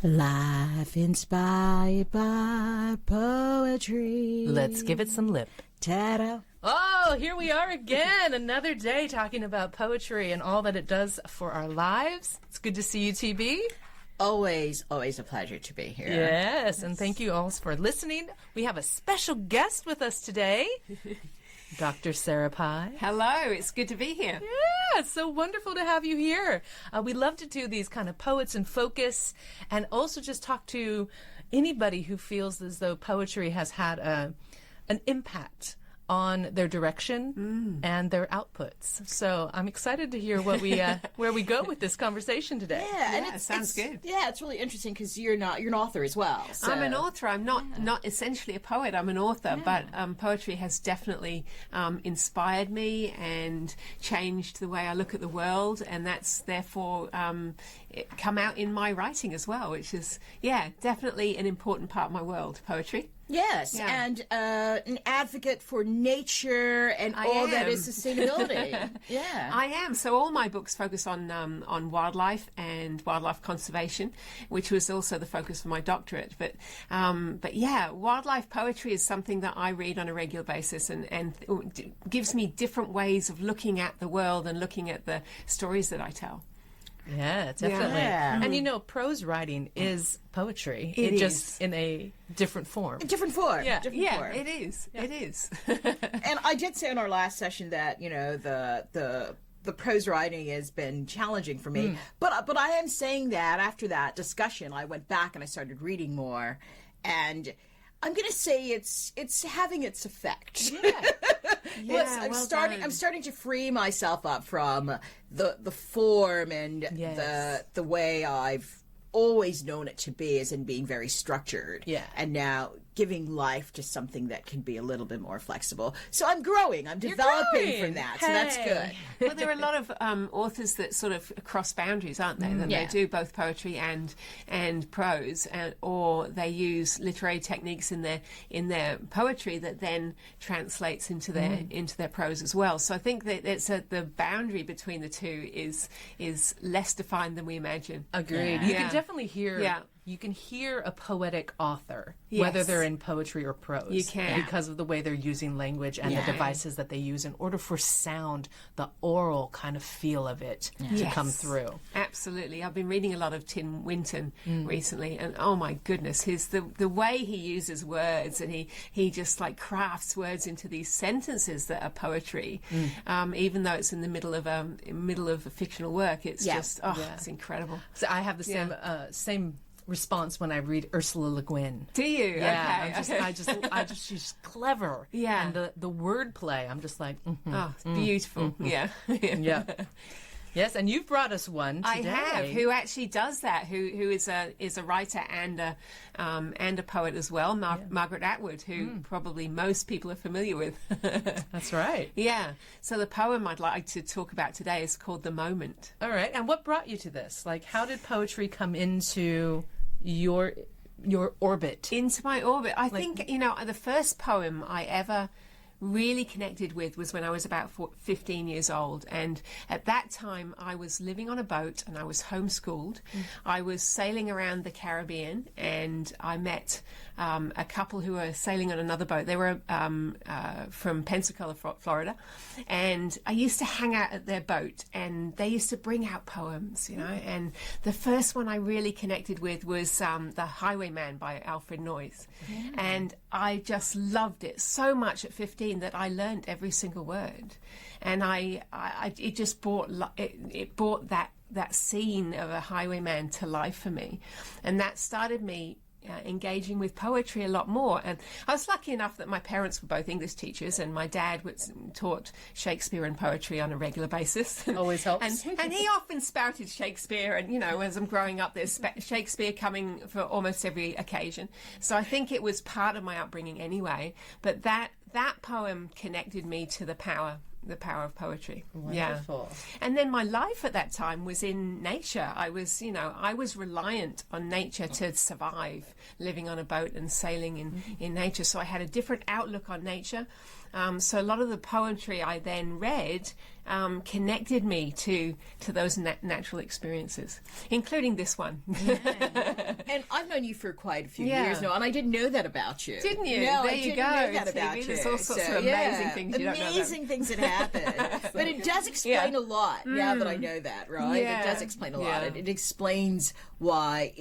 Life inspired by poetry. Let's give it some lip. Ta-da. Oh, here we are again. Another day talking about poetry and all that it does for our lives. It's good to see you, TB. Always a pleasure to be here. Yes, and thank you all for listening. We have a special guest with us today, Dr. Sarah Pye. Hello, it's good to be here. Yeah, it's so wonderful to have you here. We love to do these kind of poets in focus and also just talk to anybody who feels as though poetry has had an impact on their direction and their outputs. So I'm excited to hear what we where we go with this conversation today. Yeah, and it sounds good. Yeah, it's really interesting because you're an author as well. So. I'm an author. I'm not essentially a poet. I'm an author, but poetry has definitely inspired me and changed the way I look at the world, and that's therefore come out in my writing as well, which is definitely an important part of my world. Poetry. Yes, and an advocate for nature and all that is sustainability. Yeah, I am. So all my books focus on wildlife and wildlife conservation, which was also the focus of my doctorate. But yeah, wildlife poetry is something that I read on a regular basis, and gives me different ways of looking at the world and looking at the stories that I tell. Yeah, definitely. Yeah. And you know, prose writing is poetry. It is. Just in a different form. a different form. Yeah. Different form. It is. Yeah. It is. And I did say in our last session that the prose writing has been challenging for me, but I am saying that after that discussion, I went back and I started reading more, and I'm going to say it's having its effect. Yeah. I'm starting to free myself up from the form and the way I've always known it to be, as in being very structured. Yeah. And now giving life to something that can be a little bit more flexible. So I'm growing. I'm developing from that. So that's good. Well, there are a lot of authors that sort of cross boundaries, aren't they? That they do both poetry and prose, or they use literary techniques in their poetry that then translates into their prose as well. So I think that the boundary between the two is less defined than we imagine. Agreed. You can definitely hear. Yeah. You can hear a poetic author, Yes. whether they're in poetry or prose. You can. Because of the way they're using language and the devices that they use in order for sound, the oral kind of feel of it to come through. Absolutely. I've been reading a lot of Tim Winton recently, and oh my goodness, the way he uses words, and he just like crafts words into these sentences that are poetry, even though it's in the middle of a fictional work. It's just it's incredible. So I have the same response when I read Ursula Le Guin. Do you? Yeah, Okay. I just she's clever. Yeah. And the wordplay, I'm just like, It's beautiful. Yeah. yeah. Yes, and you've brought us one today. I have, who actually does that, who is a writer and a poet as well, Margaret Atwood, who probably most people are familiar with. That's right. Yeah. So the poem I'd like to talk about today is called The Moment. All right, and what brought you to this? Like, how did poetry come into your orbit? Into my orbit. I think, the first poem I ever really connected with was when I was about 15 years old, and at that time I was living on a boat and I was homeschooled. I was sailing around the Caribbean, and I met a couple who were sailing on another boat. They were from Pensacola, Florida, and I used to hang out at their boat, and they used to bring out poems, and the first one I really connected with was The Highwayman by Alfred Noyes, and I just loved it so much at 15 that I learned every single word, and it just brought that scene of a highwayman to life for me, and that started me engaging with poetry a lot more. And I was lucky enough that my parents were both English teachers, and my dad taught Shakespeare and poetry on a regular basis. Always helps. and he often spouted Shakespeare, and as I'm growing up, there's Shakespeare coming for almost every occasion. So I think it was part of my upbringing anyway. But that poem connected me to the power the power of poetry. Wonderful. Yeah. And then my life at that time was in nature. I was reliant on nature to survive, living on a boat and sailing in nature. So I had a different outlook on nature. So a lot of the poetry I then read connected me to those natural experiences, including this one. And I've known you for quite a few Yeah. years now, and I didn't know that about you. Didn't you? No, There I you didn't go, know that TB. about you. There's all sorts of yeah, amazing things you don't know about. Amazing things that happen. But it does explain a lot now that I know that, right? Yeah. It does explain a lot. Yeah. It explains why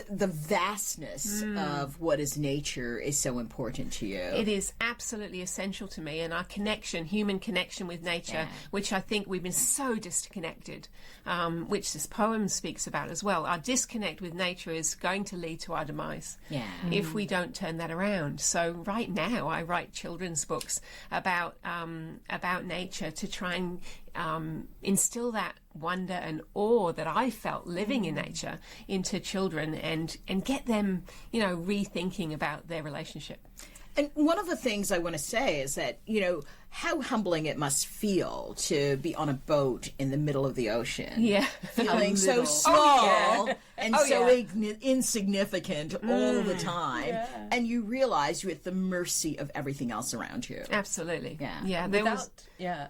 the vastness of what is nature is so important to you. It is absolutely essential to me, and our human connection with nature, which I think we've been so disconnected, which this poem speaks about as well. Our disconnect with nature is going to lead to our demise if we don't turn that around. So right now I write children's books about nature to try and instill that wonder and awe that I felt living in nature into children and get them, rethinking about their relationship. And one of the things I want to say is that, how humbling it must feel to be on a boat in the middle of the ocean. Yeah. Feeling so small and insignificant all the time. Yeah. And you realize you're at the mercy of everything else around you. Absolutely. Yeah.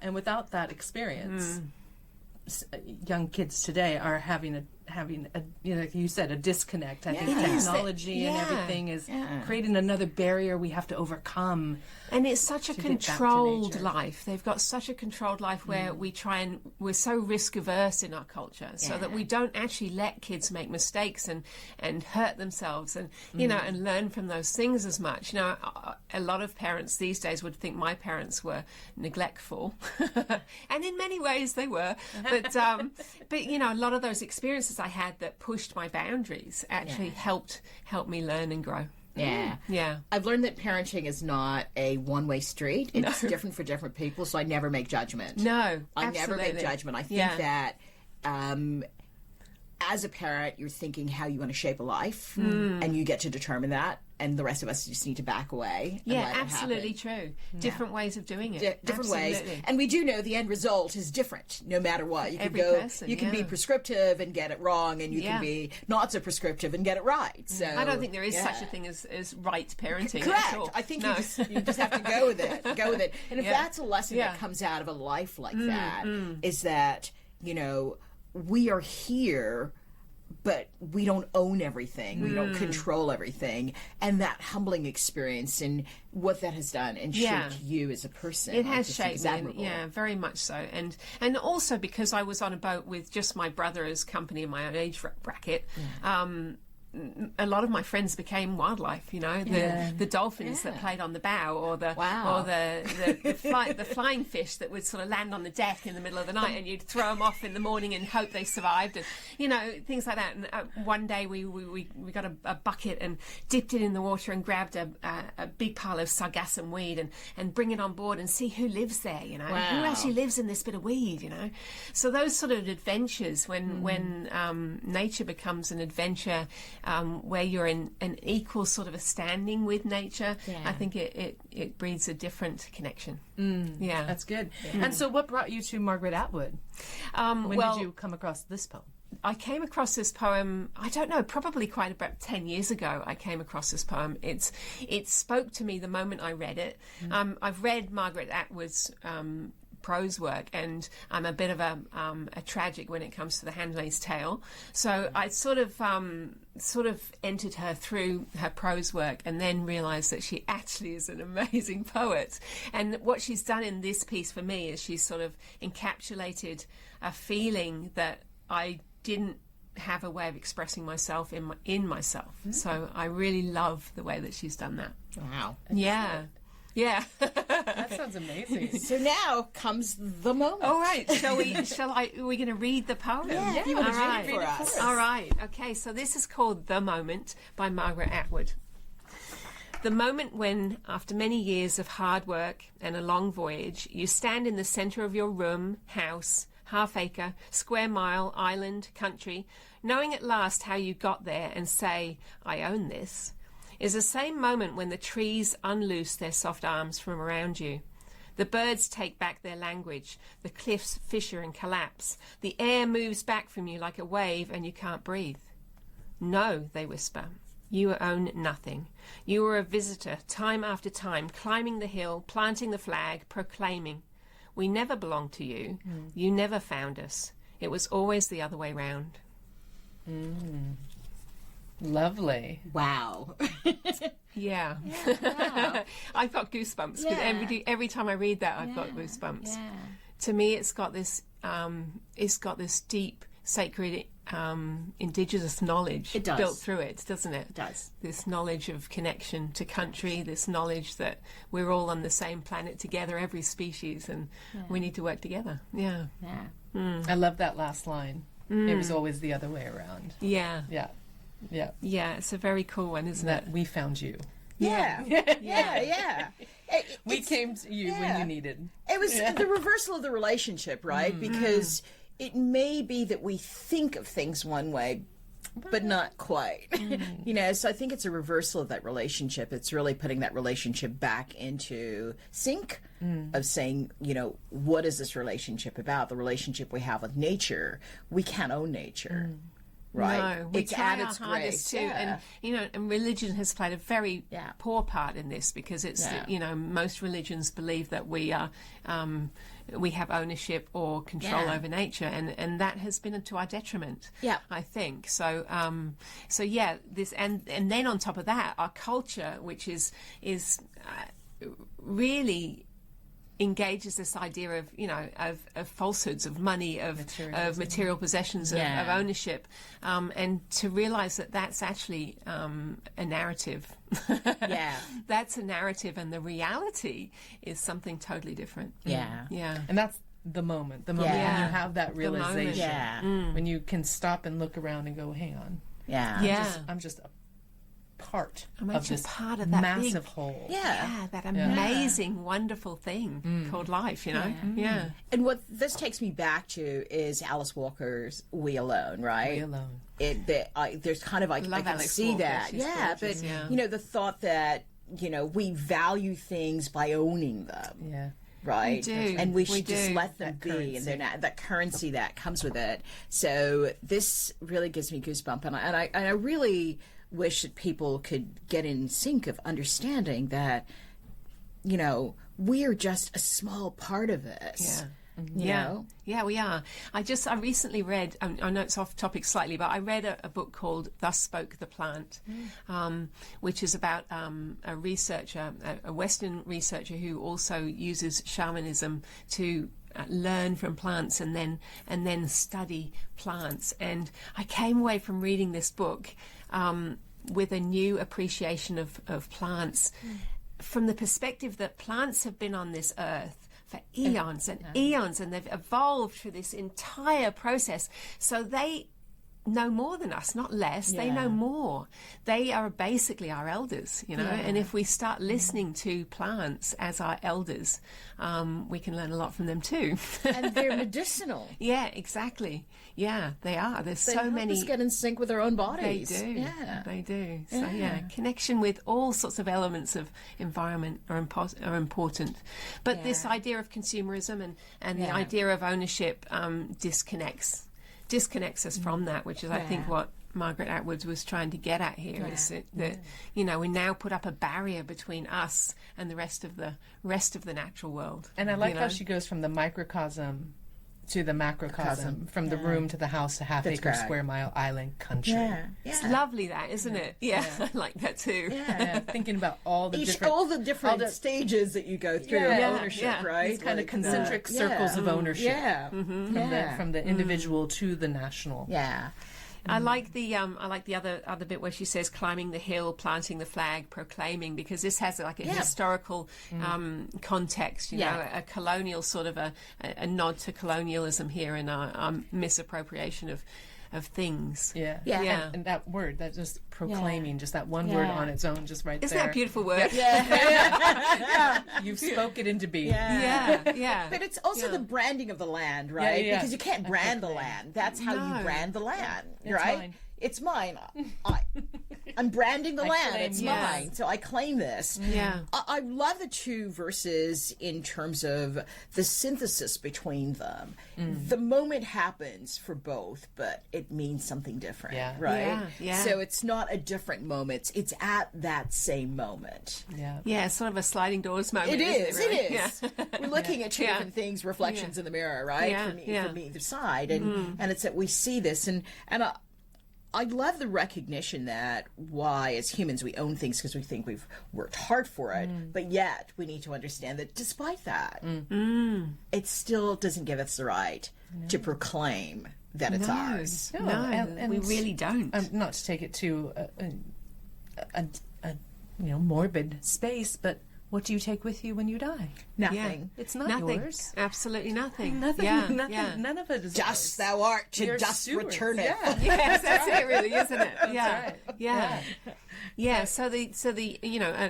And without that experience, young kids today are having a like you said, a disconnect. I think technology and everything is creating another barrier we have to overcome. And it's such a controlled life. They've got such a controlled life where we're so risk averse in our culture, so that we don't actually let kids make mistakes and hurt themselves and and learn from those things as much. A lot of parents these days would think my parents were neglectful, and in many ways they were. But a lot of those experiences I had that pushed my boundaries actually helped me learn and grow. Yeah. I've learned that parenting is not a one-way street. It's different for different people, so I never make judgment. No, I never make judgment. I think that as a parent, you're thinking how you want to shape a life, and you get to determine that. And the rest of us just need to back away. And let absolutely it happen. true. Different ways of doing it. Different ways. And we do know the end result is different no matter what. You can you can be prescriptive and get it wrong, and you can be not so prescriptive and get it right. So I don't think there is such a thing as right parenting. Correct. At all. I think you just have to go with it. And if that's a lesson that comes out of a life like that, is that, we are here, but we don't own everything. We don't control everything. And that humbling experience and what that has done and shaped you as a person. It has shaped me, very much so. And also because I was on a boat with just my brother as company in my own age bracket, a lot of my friends became wildlife, the dolphins that played on the bow, or the flying fish that would sort of land on the deck in the middle of the night, and you'd throw them off in the morning and hope they survived, and things like that. And one day we got a bucket and dipped it in the water and grabbed a big pile of sargassum weed and bring it on board and see who lives there, who actually lives in this bit of weed, So those sort of adventures when nature becomes an adventure. Where you're in an equal sort of a standing with nature, I think it breeds a different connection. That's good. And so what brought you to Margaret Atwood? When did you come across this poem? I came across this poem, I don't know, probably quite about 10 years ago I came across this poem. It spoke to me the moment I read it. I've read Margaret Atwood's prose work, and I'm a bit of a tragic when it comes to The Handmaid's Tale. So I sort of entered her through her prose work, and then realised that she actually is an amazing poet. And what she's done in this piece for me is she's sort of encapsulated a feeling that I didn't have a way of expressing myself in myself. So I really love the way that she's done that. Wow. Yeah. That sounds amazing. So now comes the moment. All right. Are we going to read the poem? Yeah. You want to read it for us? All right. Okay. So this is called The Moment by Margaret Atwood. The moment when, after many years of hard work and a long voyage, you stand in the centre of your room, house, half-acre, square mile, island, country, knowing at last how you got there and say, I own this, is the same moment when the trees unloose their soft arms from around you. The birds take back their language. The cliffs fissure and collapse. The air moves back from you like a wave and you can't breathe. No, they whisper. You own nothing. You are a visitor, time after time, climbing the hill, planting the flag, proclaiming. We never belonged to you. You never found us. It was always the other way round. Lovely. Wow. Yeah. Wow. I've got goosebumps. 'Cause every time I read that, I've got goosebumps. Yeah. To me, it's got this deep, sacred, indigenous knowledge It does. built through it, doesn't it? It does. This knowledge of connection to country, this knowledge that we're all on the same planet together, every species, and we need to work together. Yeah. Yeah. I love that last line. It was always the other way around. Yeah. Yeah. Yeah. Yeah. It's a very cool one, isn't That it? we found you. Yeah. Yeah. We came to you when you needed. It was the reversal of the relationship, right? Because it may be that we think of things one way, but not quite. You know, so I think it's a reversal of that relationship. It's really putting that relationship back into sync of saying, you know, what is this relationship about? The relationship we have with nature. We can't own nature. Right. No, we it's try at our its hardest grace. too, and and religion has played a very poor part in this because it's most religions believe that we are we have ownership or control over nature, and that has been to our detriment. Yeah, I think so. This and then on top of that, our culture, which is really engages this idea of of falsehoods, of money, of material possessions, of ownership, and to realize that that's actually a narrative. That's a narrative, and the reality is something totally different. And that's the moment when you have that realization, when you can stop and look around and go, hang on, I'm just a part of this part of that massive big whole. That amazing, wonderful thing called life, And what this takes me back to is Alice Walker's "We Alone," right? We Alone. There's kind of I can see Walker. that, She's gorgeous, but the thought that we value things by owning them. Right, we do. And we should just let them be, and they're not that currency that comes with it. So this really gives me goosebumps, and I really wish that people could get in sync of understanding that we are just a small part of this. Yeah, we are. I recently read, I know it's off topic slightly, but I read a book called Thus Spoke the Plant, which is about a researcher, a Western researcher who also uses shamanism to learn from plants and then study plants. And I came away from reading this book with a new appreciation of plants from the perspective that plants have been on this earth for eons and eons, and they've evolved through this entire process. So they know more than us, not less. They know more. They are basically our elders, and if we start listening to plants as our elders, we can learn a lot from them too. And they're medicinal. Yeah, exactly. Yeah, they are. There's They so help many. us get in sync with our own They bodies. do. Yeah. They do. So connection with all sorts of elements of environment are important. But this idea of consumerism and the idea of ownership disconnects us from that, which is I think what Margaret Atwood was trying to get at here, is that we now put up a barrier between us and the rest of the natural world. And I like how she goes from the microcosm to the macrocosm, from the room to the house to half-acre square mile island country. It's lovely, that, isn't it? I like that too. Thinking about all the different stages that you go through of ownership, right? These kind of concentric circles of ownership. From the individual to the national. I like the other bit where she says climbing the hill, planting the flag, proclaiming, because this has like a historical context, a colonial sort of a nod to colonialism here in our misappropriation of things. And that word, that just proclaiming, just that one word on its own, just right Isn't there. that a beautiful word? You've spoke it into being. But it's also the branding of the land, right? Because you can't brand the land. That's how you brand the land, right? Mine. It's mine. I'm branding the land. claim It's this. mine. So I claim this. Yeah. I love the two verses in terms of the synthesis between them. The moment happens for both, but it means something different, Yeah. right? Yeah, yeah. So it's not a different moment. It's at that same moment. Yeah. Yeah, sort of a sliding doors moment. It is. Isn't it, It really? is. We're looking at two Yeah. different things, reflections in the mirror, right? Yeah, From yeah. either side, and it's that we see this, and I love the recognition that why, as humans, we own things because we think we've worked hard for it, but yet we need to understand that despite that, it still doesn't give us the right to proclaim that it's ours. No, and we really don't. Not to take it to a morbid space, but what do you take with you when you die? Nothing. It's not Nothing. yours. Absolutely nothing. Nothing. Yeah, nothing. yeah. None of it is Dust yours. thou art, to You're dust stewards. return it. Yeah. Yes, that's it, really, isn't it? Yeah, right. yeah, yeah. So the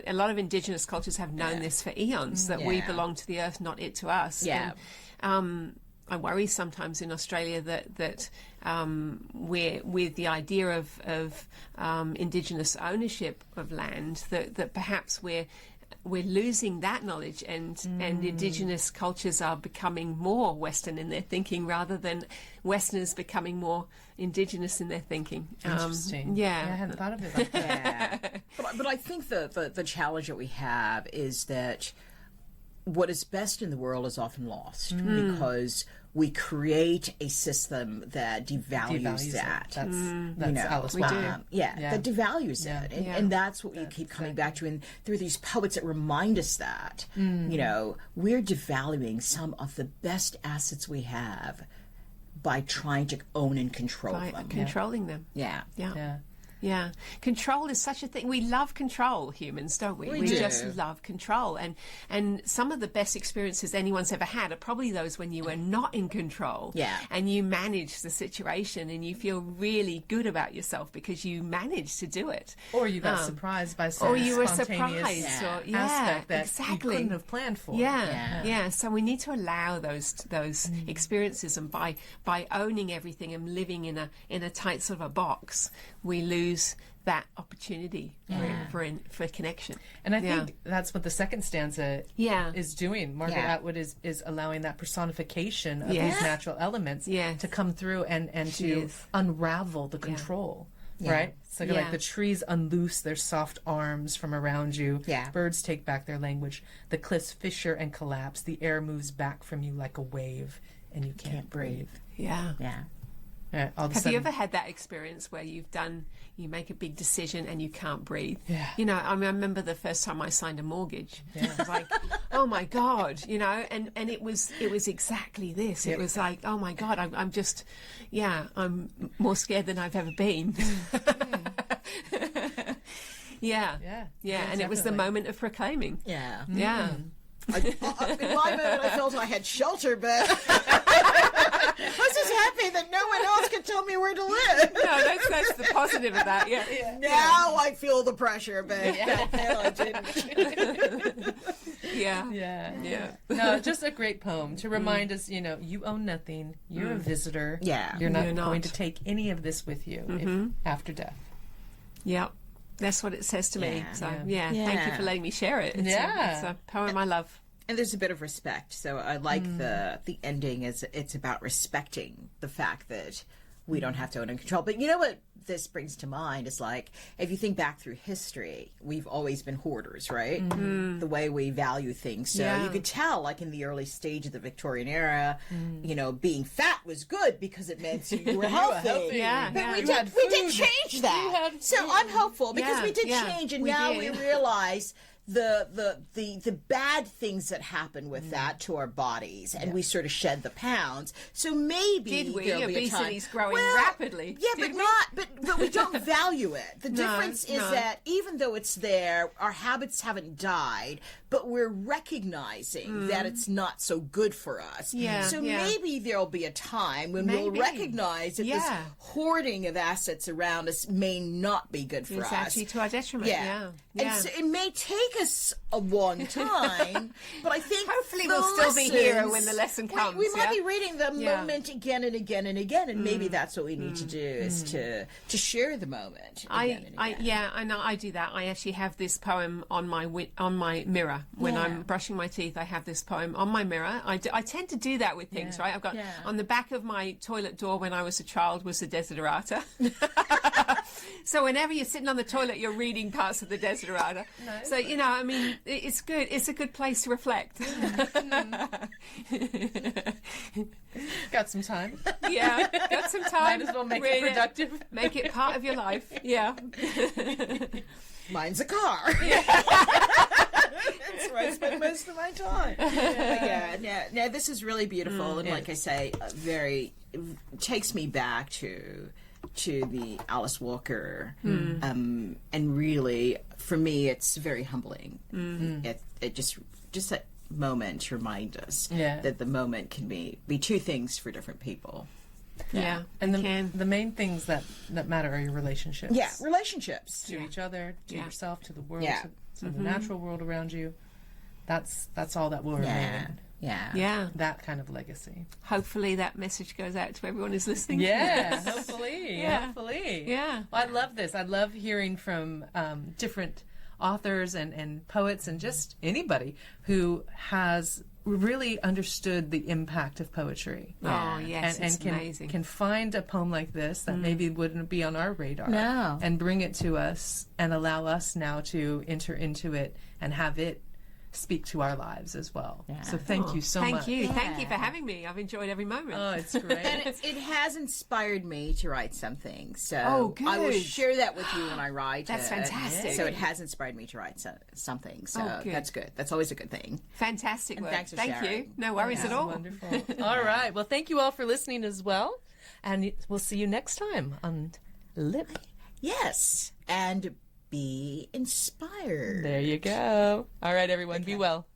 a lot of indigenous cultures have known this for eons, that we Yeah. belong to the earth, not it to us. Yeah. And, I worry sometimes in Australia that we're with the idea of indigenous ownership of land, that perhaps we're losing that knowledge, and indigenous cultures are becoming more Western in their thinking rather than Westerners becoming more indigenous in their thinking. Interesting. I hadn't thought of it like that. Yeah. But I think the challenge that we have is that what is best in the world is often lost because we create a system that devalues that. That's Alice we Walker. do. That devalues it. And that's what we keep coming back to. And there are these poets that remind us that, we're devaluing some of the best assets we have by trying to own and control By them. controlling them. Yeah. Yeah. Yeah, control is such a thing. We love control, humans, don't we? We do. just love control, and some of the best experiences anyone's ever had are probably those when you were not in control. Yeah. And you manage the situation, and you feel really good about yourself because you managed to do it. Or you got surprised by some Or you were spontaneous surprised, aspect that exactly. you couldn't have planned for. Yeah. So we need to allow those experiences, and by owning everything and living in a tight sort of a box, we lose that opportunity for connection. And I think that's what the second stanza is doing. Margaret Atwood is allowing that personification of these natural elements to come through and to unravel the control. Right? So like the trees unloose their soft arms from around you. Yeah. Birds take back their language. The cliffs fissure and collapse. The air moves back from you like a wave, and you can't breathe. Yeah. Yeah. All of a Have sudden, you ever had that experience where you make a big decision and you can't breathe? Yeah. I remember the first time I signed a mortgage. I was like, oh my God, and it was exactly this. It was like, oh my God, I'm just, I'm more scared than I've ever been. Yeah. And it was the definitely. moment of proclaiming. Yeah. Yeah. In my moment, I felt I had shelter, but I was just happy that no one else could tell me where to live. No, that's the positive of that. Yeah. Now I feel the pressure, but back then I didn't. Yeah. No, just a great poem to remind us, you own nothing. You're a visitor. Yeah. You're not You're going not. to take any of this with you after death. Yep. That's what it says to me. Yeah. So, thank you for letting me share it. It's a poem I love. And there's a bit of respect. So I like the ending is it's about respecting the fact that we don't have to own and control. But you know what this brings to mind is like, if you think back through history, we've always been hoarders, right? The way we value things. So you could tell, like in the early stage of the Victorian era, being fat was good because it meant you were healthy. Yeah, But yeah. we You did change that. So I'm hopeful because we did change, and we now did. we realize the bad things that happen with that to our bodies, and we sort of shed the pounds. So maybe Did we? there'll be a time- Obesity's growing rapidly. Yeah, Did but we don't value it. The difference is no. that even though it's there, our habits haven't died, but we're recognizing that it's not so good for us. Yeah, So yeah. maybe there'll be a time when we'll Maybe. recognize that this Yeah. hoarding of assets around us may not be good for It's us. actually to our detriment. Yeah. And so it may take us a long time, but I think Hopefully the we'll still be here lessons- when the lesson comes. We might yeah? be reading the Yeah. moment again and again and again, and maybe that's what we need to do is to share the moment again and again. Yeah, I know. I do that. I actually have this poem on my mirror when Yeah. I'm brushing my teeth. I have this poem on my mirror. I tend to do that with things, right? I've got on the back of my toilet door when I was a child was the Desiderata. So whenever you're sitting on the toilet, you're reading parts of the Desiderata. Nice. So I mean, it's good. It's a good place to reflect. Got some time. Yeah, got some time. Might as well make Read it productive. Make it part of your life. Yeah. Mine's a car. That's where I spend most of my time. But now this is really beautiful, and like I say, takes me back to the Alice Walker, and really for me it's very humbling. It just that moment remind us that the moment can be two things for different people. Yeah. And can. the main things that matter are your relationships. Yeah, relationships. To each other, to yourself, to the world, Yeah. to the natural world around you. That's all that will remain. Yeah. That kind of legacy. Hopefully that message goes out to everyone who's listening. Yeah, hopefully. Yeah. Hopefully. Yeah. Well, I love this. I love hearing from different authors and poets and just anybody who has really understood the impact of poetry. Oh, yes, and it's can, amazing. can find a poem like this that maybe wouldn't be on our radar. No. And bring it to us and allow us now to enter into it and have it speak to our lives as well. Yeah. So thank you so much. Thank you. Thank you for having me. I've enjoyed every moment. Oh, it's great. And it has inspired me to write something. So Oh, good. I will share that with you when I write. That's fantastic. So it has inspired me to write something. So Oh, good. that's good. That's always a good thing. Fantastic work. thanks for Thank sharing. you. No worries at all. Wonderful. All right. Well, thank you all for listening as well. And we'll see you next time on Lip. Yes. And be inspired. There you go. All right, everyone. Be well.